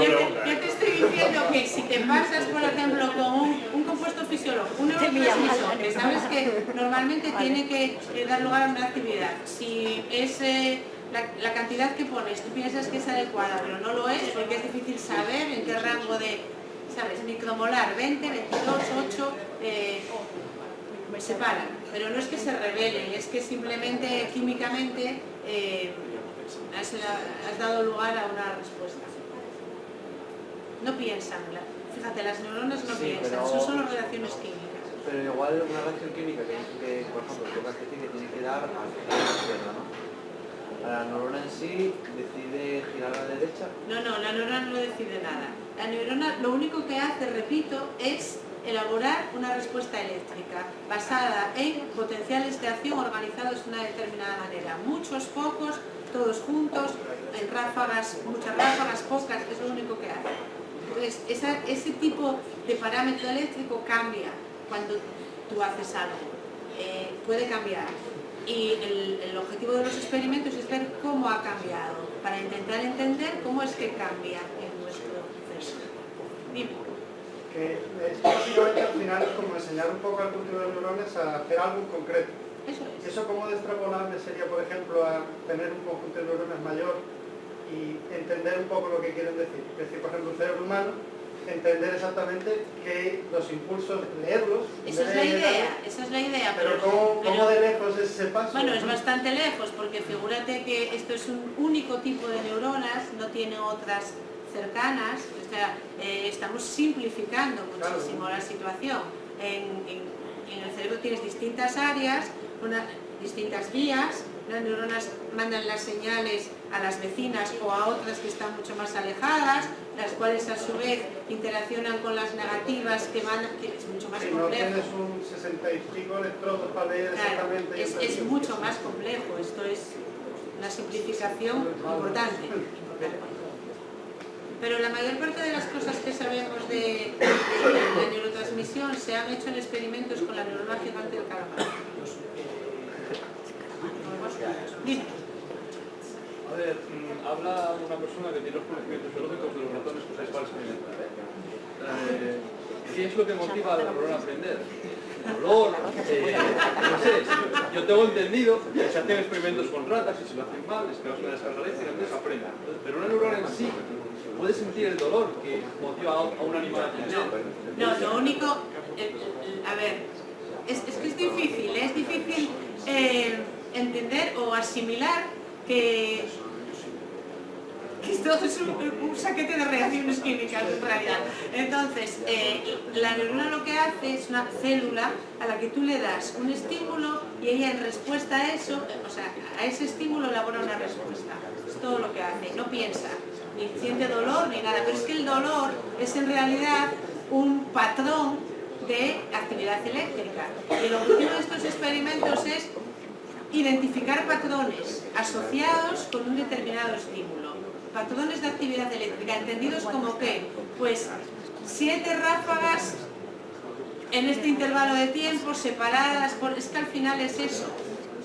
ya te estoy diciendo que si te pasas, por ejemplo, con un compuesto fisiológico, un neurotransmisor, que sabes que normalmente tiene que dar lugar a una actividad, si es la cantidad que pones, tú piensas que es adecuada, pero no lo es, porque es difícil saber en qué rango de, ¿sabes? Micromolar, 20, 22, 8, se paran, pero no es que se rebelen, es que simplemente químicamente has dado lugar a una respuesta. No piensan, fíjate, las neuronas no piensan, eso son las reacciones químicas. Pero igual una reacción química que, por ejemplo, toca que tiene que dar a la izquierda, ¿no? A la neurona en sí sí decide girar a la derecha. No, la neurona no decide nada. La neurona lo único que hace, repito, es elaborar una respuesta eléctrica basada en potenciales de acción organizados de una determinada manera. Muchos, pocos, todos juntos, en ráfagas, muchas ráfagas, pocas, es lo único que hace. Entonces, ese tipo de parámetro eléctrico cambia cuando tú haces algo. Puede cambiar. Y el objetivo de los experimentos es ver cómo ha cambiado, para intentar entender cómo es que cambia en nuestro proceso. Dime. Que es básicamente al final es como enseñar un poco al cultivo de neuronas a hacer algo en concreto. Eso es. ¿Eso cómo de extrapolable sería, por ejemplo, a tener un conjunto de neuronas mayor y entender un poco lo que quieren decir? Es decir, por ejemplo, el cerebro humano, entender exactamente que los impulsos, leerlos... Esa es la idea. Pero ¿cómo de lejos es ese paso? Bueno, es bastante lejos, porque figúrate que esto es un único tipo de neuronas, no tiene otras cercanas, o sea, estamos simplificando muchísimo la situación. En el cerebro tienes distintas áreas, distintas vías, las neuronas mandan las señales a las vecinas o a otras que están mucho más alejadas, las cuales a su vez interaccionan con las negativas que es mucho más complejo. No tienes un 60 y pico electrodos para leer exactamente. Es mucho más complejo, esto es una simplificación importante. Pero la mayor parte de las cosas que sabemos de la neurotransmisión se han hecho en experimentos con la neurona gigante del calamar. Dime. A ver, habla una persona que tiene los conocimientos biológicos de los ratones con los cuales experimentar. ¿Qué es lo que motiva a la neurona a aprender? Dolor, no sé, yo tengo entendido que se hacen experimentos con ratas y si lo hacen mal es que vas a una descarga eléctrica, entonces aprenden. Pero una neurona en sí puede sentir el dolor que motiva a un animal a aprender. No, lo único, a ver, es que es difícil entender o asimilar que esto es un saquete de reacciones químicas en realidad. Entonces, la neurona lo que hace es una célula a la que tú le das un estímulo y ella en respuesta a eso, o sea, a ese estímulo elabora una respuesta. Es todo lo que hace, no piensa, ni siente dolor ni nada, pero es que el dolor es en realidad un patrón de actividad eléctrica. Y el objetivo de estos experimentos es identificar patrones asociados con un determinado estímulo. Patrones de actividad eléctrica, entendidos como que, pues, 7 ráfagas en este intervalo de tiempo, separadas, es que al final es eso.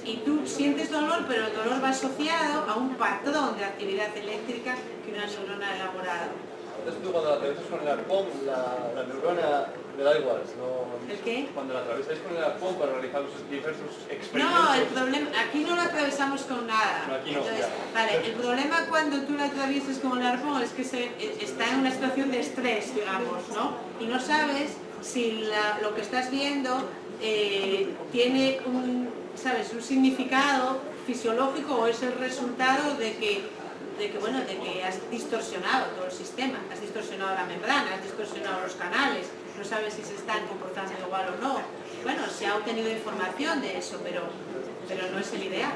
Y tú sientes dolor, pero el dolor va asociado a un patrón de actividad eléctrica que una neurona ha elaborado. Entonces tú cuando la atraviesas con el arpón, la neurona le da igual, ¿no? ¿El qué? Cuando la atravesáis con el arpón para realizar los diversos experimentos... No, el problema, aquí no lo atravesamos con nada. No, aquí no, entonces, ya. vale, el problema cuando tú lo atraviesas con el arpón es que está en una situación de estrés, digamos, ¿no? Y no sabes si lo que estás viendo tiene un significado fisiológico o es el resultado de que has distorsionado todo el sistema, has distorsionado la membrana, has distorsionado los canales, no sabes si se están comportando igual o no. Bueno, se ha obtenido información de eso, pero no es el ideal.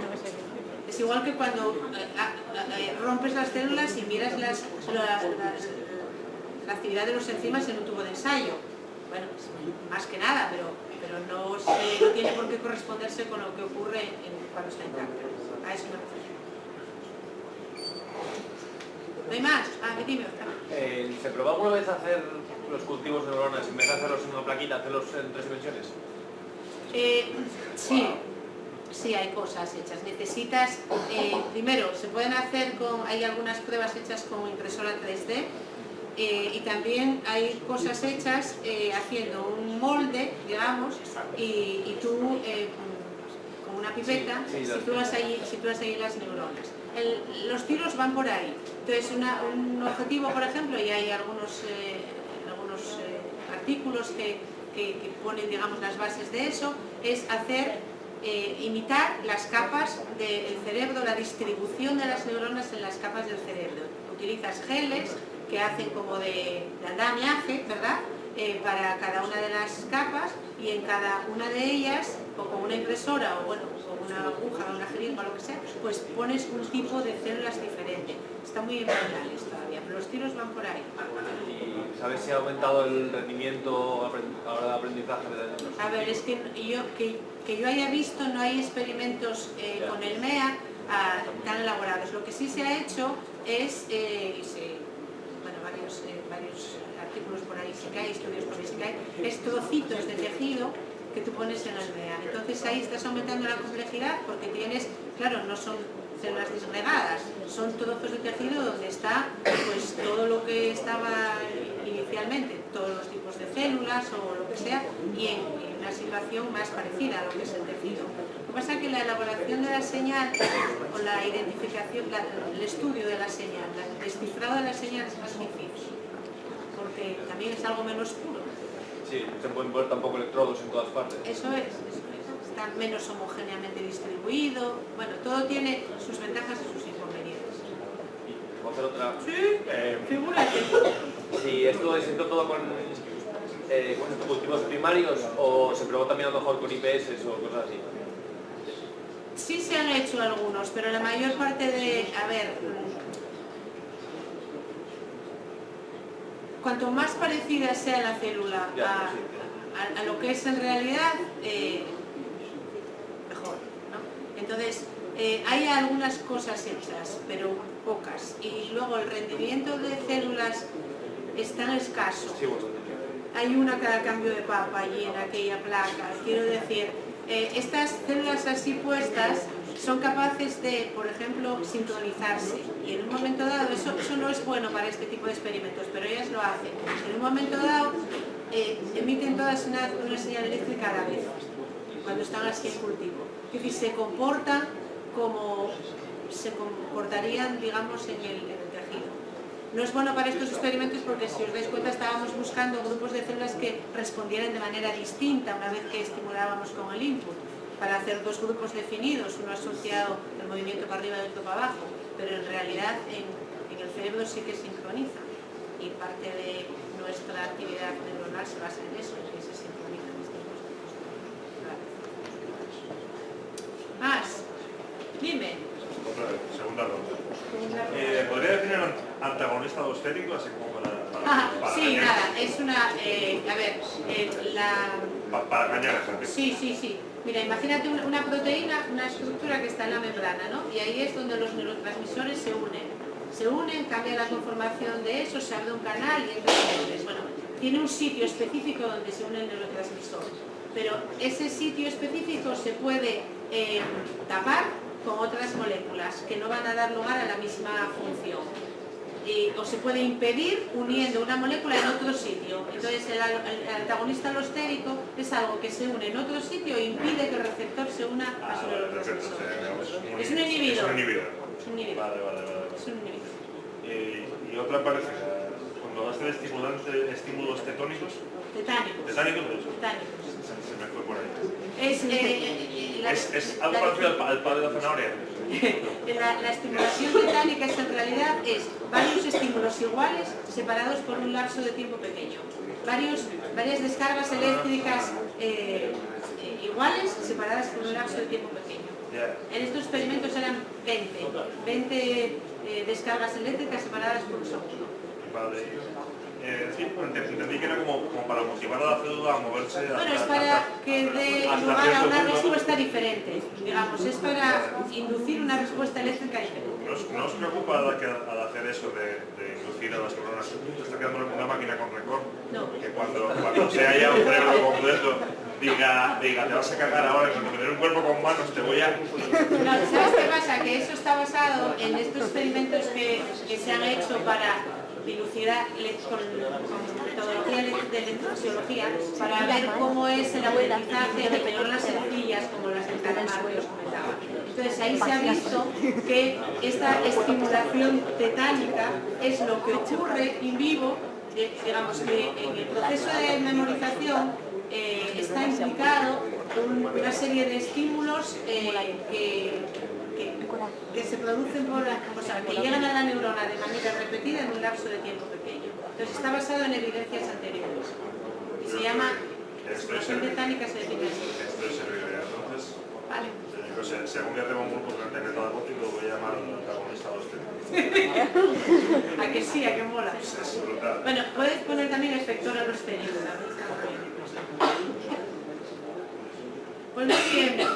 Es igual que cuando rompes las células y miras la actividad de los enzimas en un tubo de ensayo. Bueno, más que nada, pero no tiene por qué corresponderse con lo que ocurre cuando está intacto. A eso me refiero. ¿No hay más? Dime. ¿Se probó alguna vez hacer los cultivos de neuronas en vez de hacerlos en una plaquita, hacerlos en 3 dimensiones? Sí, hay cosas hechas. Necesitas, primero, se pueden hacer hay algunas pruebas hechas con impresora 3D y también hay cosas hechas haciendo un molde, digamos, y tú con una pipeta sitúas ahí las neuronas. Los tiros van por ahí. Entonces, un objetivo, por ejemplo, y hay algunos artículos que ponen, digamos, las bases de eso, es imitar las capas del cerebro, la distribución de las neuronas en las capas del cerebro. Utilizas geles que hacen como de andamiaje, ¿verdad?, para cada una de las capas, y en cada una de ellas, o con una impresora o con una aguja, una jeringa o lo que sea, pues pones un tipo de células diferente. Está muy embrionales todavía, pero los tiros van por ahí. ¿Y sabes si ha aumentado el rendimiento ahora de aprendizaje de los... A ver, es que yo haya visto, no hay experimentos con el MEA tan elaborados. Lo que sí se ha hecho es, bueno, varios artículos por ahí sí que hay, estudios por ahí sí que hay, es trocitos de tejido que tú pones en el MEA. Entonces ahí estás aumentando la complejidad porque tienes, claro, no son células disgregadas, son trozos de tejido donde está pues todo lo que estaba inicialmente, todos los tipos de células o lo que sea, y en una situación más parecida a lo que es el tejido. Lo que pasa es que la elaboración de la señal o la identificación, el estudio de la señal, el descifrado de la señal es más difícil, porque también es algo menos puro. Sí, no se pueden poner tampoco electrodos en todas partes. Eso es. Está menos homogéneamente distribuido. Bueno, todo tiene sus ventajas y sus inconvenientes. ¿Y puedo hacer otra? Sí, figúrate. Si esto es todo con cultivos primarios o se probó también a lo mejor con IPS o cosas así. Sí se han hecho algunos, pero la mayor parte de... A ver... Cuanto más parecida sea la célula a lo que es en realidad, mejor, ¿no? Entonces, hay algunas cosas hechas, pero pocas. Y luego el rendimiento de células es tan escaso. Hay una cada cambio de papa allí en aquella placa. Quiero decir, estas células así puestas son capaces de, por ejemplo, sincronizarse. Y en un momento dado, eso no es bueno para este tipo de experimentos, pero ellas lo hacen. En un momento dado, emiten todas una señal eléctrica a la vez, cuando están así en cultivo. Es decir, se comportan como se comportarían, digamos, en el tejido. No es bueno para estos experimentos porque, si os dais cuenta, estábamos buscando grupos de células que respondieran de manera distinta una vez que estimulábamos con el input, para hacer dos grupos definidos, uno asociado al movimiento para arriba y otro para abajo, pero en realidad en el cerebro sí que sincroniza, y parte de nuestra actividad neuronal se basa en eso, en que se sincronizan estos dos grupos. Más, dime. Otra vez, segunda ronda. ¿Podría definir antagonista alostérico, así como para sí, engañar? nada, es una... a ver, Para engañar a gente. Sí. Mira, imagínate una proteína, una estructura que está en la membrana, ¿no? Y ahí es donde los neurotransmisores se unen, cambia la conformación de eso, se abre un canal y entonces, bueno, tiene un sitio específico donde se une el neurotransmisor. Pero ese sitio específico se puede tapar con otras moléculas que no van a dar lugar a la misma función. O se puede impedir uniendo una molécula en otro sitio. Entonces el antagonista alostérico es algo que se une en otro sitio e impide que el receptor se una a su neurotransmisor. Es un inhibidor. Es un inhibidor. Es un inhibidor. Vale. Es un inhibidor. Y otra parecida, cuando vas a hacer estímulos tetónicos, Tetánicos. tetánicos, se me fue por ahí. Es algo parecido al palo de la zanahoria. La estimulación tetánica en realidad es varios estímulos iguales separados por un lapso de tiempo pequeño. Varias descargas eléctricas iguales separadas por un lapso de tiempo pequeño. En estos experimentos eran 20 descargas eléctricas separadas por un segundo. Vale. Sí, entendí que era como para motivar a la célula a moverse. Bueno, es para que dé lugar a una respuesta diferente, digamos, es para inducir una respuesta eléctrica diferente. ¿No os preocupa al hacer eso de inducir a las neuronas? Está quedando una máquina con récord. No. Que cuando se haya un cerebro completo diga, te vas a cagar ahora, y cuando tener un cuerpo con manos te voy a... No, ¿sabes qué pasa? Que eso está basado en estos experimentos que se han hecho para dilucidar con metodología de electrofisiología para ver cómo es el aprendizaje de neuronas sencillas como las del calamar que os comentaba. Entonces ahí se ha visto que esta estimulación tetánica es lo que ocurre in vivo, digamos que en el proceso de memorización está implicado una serie de estímulos que se producen que llegan a la neurona de manera repetida en un lapso de tiempo pequeño. Entonces está basado en evidencias anteriores. Y se llama estimulación tetánica, se define así. Esto es entonces... Vale. O sea, si algún día tengo un grupo que de toda voz y lo voy a llamar antagonista a usted. ¿A que sí? ¿A que mola? Es brutal. Bueno, puedes poner también efector aerostérico. Pues muy bien.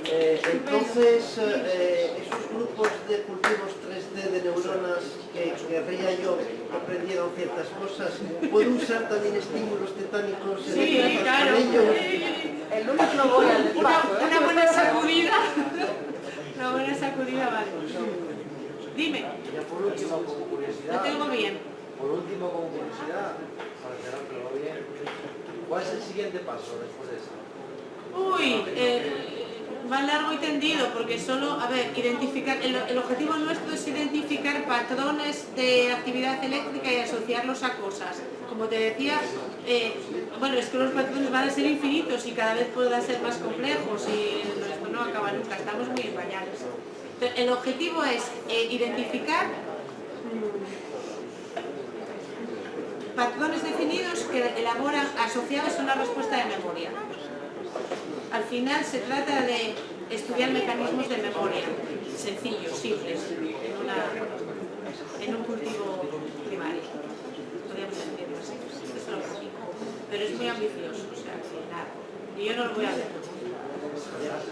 Entonces, esos grupos de cultivos 3D de neuronas que querría yo aprendieron ciertas cosas, ¿puedo usar también estímulos tetánicos Sí, claro. con ellos? El lunes no voy al despacho, Una buena sacudida. Una buena sacudida, vale. Dime. Ya por último, como curiosidad. No te oigo bien. Por último, como curiosidad, para cerrarlo bien, ¿cuál es el siguiente paso después de eso? Uy, más largo y tendido, porque solo, a ver, identificar, el objetivo nuestro es identificar patrones de actividad eléctrica y asociarlos a cosas. Como te decía, bueno, es que los patrones van a ser infinitos y cada vez puedan ser más complejos y esto no acaba nunca, estamos muy en pañales. El objetivo es identificar patrones definidos que elaboran asociados a una respuesta de memoria. Al final se trata de estudiar mecanismos de memoria, sencillos, simples, en un cultivo primario. Podríamos decirlo así, eso es lo objetivo. Pero es muy ambicioso, o sea que nada. Y yo no lo voy a ver.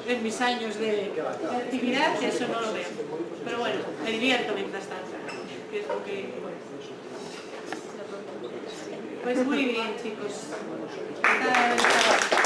En mis años de actividad eso no lo veo. Pero bueno, me divierto mientras tanto, que es lo que... Pues muy bien, chicos. Encantada de estar aquí.